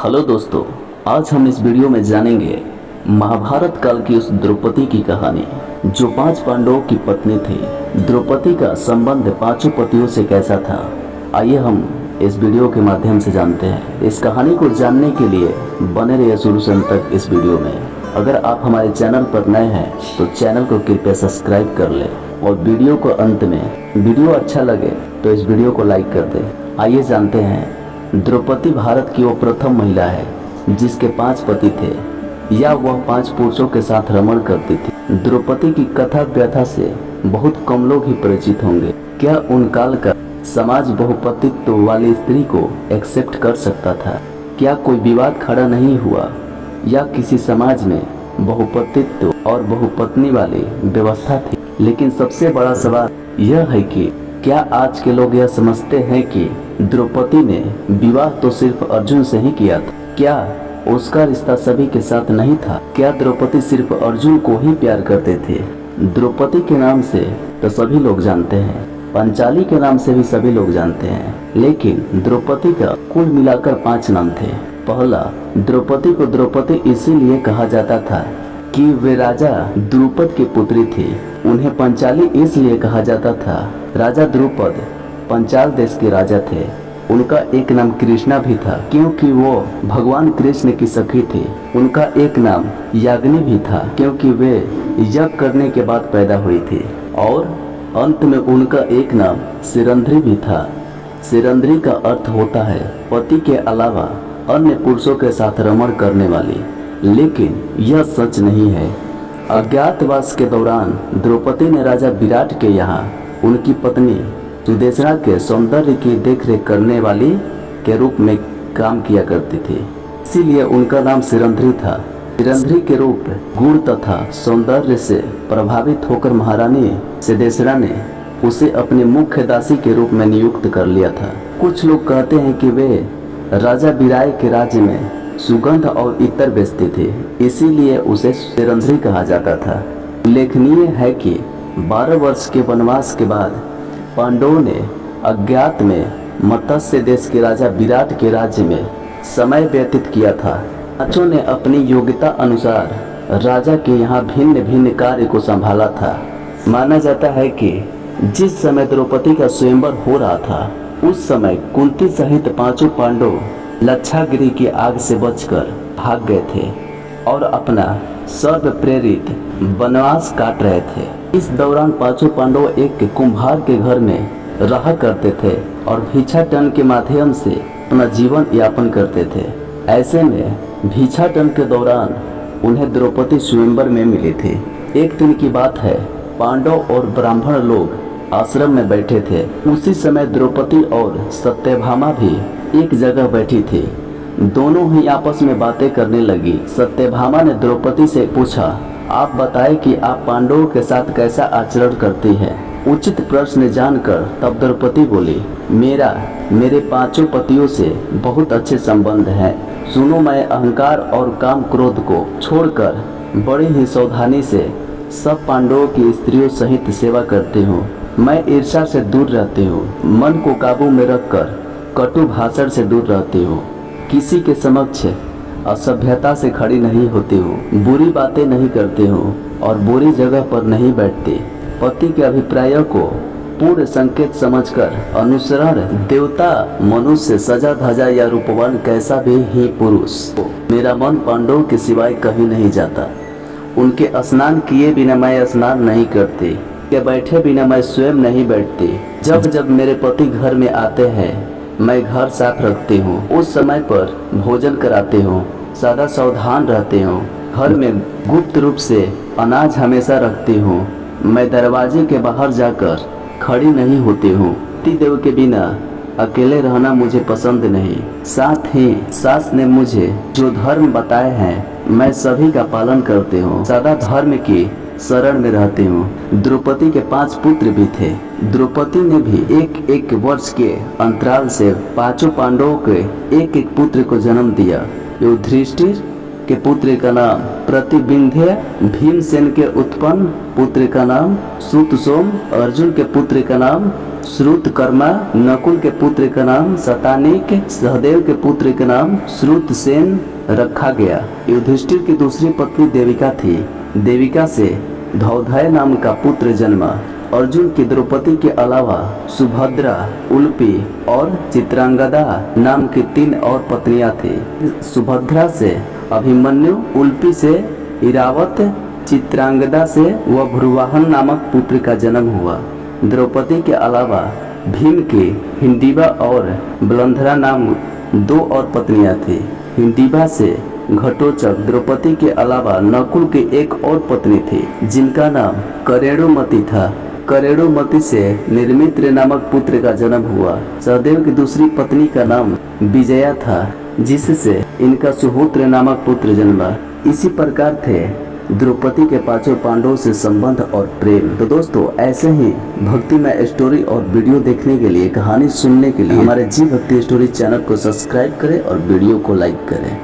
Hello दोस्तों, आज हम इस वीडियो में जानेंगे महाभारत काल की उस द्रौपदी की कहानी जो 5 पांडवों की पत्नी थी। द्रौपदी का संबंध 5 पतियों से कैसा था, आइए हम इस वीडियो के माध्यम से जानते हैं। इस कहानी को जानने के लिए बने रहिए शुरू से अंत तक इस वीडियो में। अगर आप हमारे चैनल पर नए हैं तो चैनल को कृपया सब्सक्राइब कर लें और वीडियो को अंत में वीडियो अच्छा लगे तो इस वीडियो को लाइक कर दें। आइए जानते हैं। द्रौपदी भारत की वो प्रथम महिला है जिसके 5 पति थे या वह 5 पुरुषों के साथ रमण करती थी। द्रौपदी की कथा व्यथा से बहुत कम लोग ही परिचित होंगे। क्या उन काल का समाज बहुपतित्व वाली स्त्री को एक्सेप्ट कर सकता था? क्या कोई विवाद खड़ा नहीं हुआ या किसी समाज में बहुपतित्व और बहुपत्नी वाली व्यवस्था थी? लेकिन सबसे बड़ा सवाल यह है कि क्या आज के लोग यह समझते हैं कि द्रौपदी ने विवाह तो सिर्फ अर्जुन से ही किया था? क्या उसका रिश्ता सभी के साथ नहीं था? क्या द्रौपदी सिर्फ अर्जुन को ही प्यार करते थे? द्रौपदी के नाम से तो सभी लोग जानते हैं, पंचाली के नाम से भी सभी लोग जानते हैं, लेकिन द्रौपदी का कुल मिलाकर 5 नाम थे। पहला, द्रौपदी को द्रौपदी इसीलिए कहा जाता था कि वे राजा द्रुपद की पुत्री थी। उन्हें पंचाली इसलिए कहा जाता था, राजा द्रुपद पंचाल देश के राजा थे। उनका एक नाम कृष्णा भी था क्योंकि वो भगवान कृष्ण की सखी थी। उनका एक नाम याग्नि भी था क्योंकि वे यज्ञ करने के बाद पैदा हुई थी। और अंत में उनका एक नाम सिरंध्री भी था। सिरंध्री का अर्थ होता है पति के अलावा अन्य पुरुषों के साथ रमण करने वाली। लेकिन यह सच नहीं है। अज्ञातवास के दौरान द्रौपदी ने राजा विराट के यहाँ उनकी पत्नी सुदेशना के सौंदर्य की देखरेख करने वाली के रूप में काम किया करती थी, इसीलिए उनका नाम सिरंध्री था। सिरंध्री के रूप गुण तथा सौंदर्य से प्रभावित होकर महारानी सुदेशना ने उसे अपनी मुख्य दासी के रूप में नियुक्त कर लिया था। कुछ लोग कहते हैं कि वे राजा विराय के राज्य में सुगंध और इत्र बेचते थे, इसीलिए उसे सिरंध्री कहा जाता था। उल्लेखनीय है कि 12 वर्ष के वनवास के बाद पांडवों ने अज्ञात में मत्स्य देश के राजा विराट के राज्य में समय व्यतीत किया था। पांचों ने अपनी योग्यता अनुसार राजा के यहाँ भिन्न भिन्न कार्य को संभाला था। माना जाता है कि जिस समय द्रौपदी का स्वयंवर हो रहा था उस समय कुंती सहित 5 पांडव लक्षागिरी की आग से बचकर भाग गए थे और अपना सर्व प्रेरित वनवास काट रहे थे। इस दौरान 5 पांडव एक कुम्हार के घर में रहा करते थे और भिक्षाटन के माध्यम से अपना जीवन यापन करते थे। ऐसे में भिक्षाटन के दौरान उन्हें द्रौपदी स्वयंवर में मिली थी। एक दिन की बात है, पांडव और ब्राह्मण लोग आश्रम में बैठे थे। उसी समय द्रौपदी और सत्यभामा भी एक जगह बैठी थी। दोनों ही आपस में बातें करने लगी। सत्यभामा ने द्रौपदी से पूछा, आप बताएं कि आप पांडवों के साथ कैसा आचरण करती है? उचित प्रश्न जानकर तब द्रौपदी बोली, मेरे 5 पतियों से बहुत अच्छे संबंध हैं। सुनो, मैं अहंकार और काम क्रोध को छोड़कर बड़ी ही सावधानी से सब पांडवों की स्त्रियों सहित सेवा करती हूँ। मैं ईर्ष्या से दूर रहती हूँ, मन को काबू में रखकर कटु भाषण से दूर रहती हूँ, किसी के समक्ष असभ्यता से खड़ी नहीं होती हूँ, बुरी बातें नहीं करती हूँ और बुरी जगह पर नहीं बैठती। पति के अभिप्रायों को पूर्ण संकेत समझकर अनुसरण देवता मनुष्य सजा धजा या रूपवान कैसा भी ही पुरुष, मेरा मन पांडवों के सिवाय कहीं नहीं जाता। उनके स्नान किए बिना मैं स्नान नहीं करती, के बैठे बिना मैं स्वयं नहीं बैठती। जब जब मेरे पति घर में आते हैं मैं घर साफ रखती हूँ, उस समय पर भोजन कराती हूँ, सदा सावधान रहती हूँ। घर में गुप्त रूप से अनाज हमेशा रखती हूँ। मैं दरवाजे के बाहर जाकर खड़ी नहीं होती हूँ। पति देव के बिना अकेले रहना मुझे पसंद नहीं। साथ ही सास ने मुझे जो धर्म बताए हैं मैं सभी का पालन करती हूँ। सदा धर्म की शरण में रहती हूँ। द्रौपदी के 5 पुत्र भी थे। द्रौपदी ने भी एक वर्ष के अंतराल से 5 पांडवों के एक पुत्र को जन्म दिया। युधिष्ठिर के पुत्र का नाम प्रतिबिंध्य, भीमसेन के उत्पन्न पुत्र का नाम सुतसोम, अर्जुन के पुत्र का नाम श्रुतकर्मा, नकुल के पुत्र का नाम शतानीक, सहदेव के पुत्र का नाम श्रुतसेन रखा गया। युधिष्ठिर की दूसरी पत्नी देविका थी। देविका से धौधय नाम का पुत्र जन्मा। अर्जुन की द्रौपदी के अलावा सुभद्रा, उलूपी और चित्रांगदा नाम की 3 और पत्नियां थी। सुभद्रा से अभिमन्यु, उलूपी से इरावत, चित्रांगदा से व भ्रुवाहन नामक पुत्र का जन्म हुआ। द्रौपदी के अलावा भीम की हिंडिबा और बलंधरा नाम 2 और पत्नियां थी। हिंडिबा से घटोत्कच, द्रौपदी के अलावा नकुल की एक और पत्नी थी जिनका नाम करेणुमति था। करेणुमति से निर्मित्र नामक पुत्र का जन्म हुआ। सहदेव की दूसरी पत्नी का नाम विजया था जिससे इनका सुहोत्र नामक पुत्र जन्मा। इसी प्रकार थे द्रौपदी के 5 पांडवों से संबंध और प्रेम। तो दोस्तों ऐसे ही भक्तिमय स्टोरी और वीडियो देखने के लिए, कहानी सुनने के लिए हमारे जी भक्ति स्टोरी चैनल को सब्सक्राइब करें और वीडियो को लाइक करें।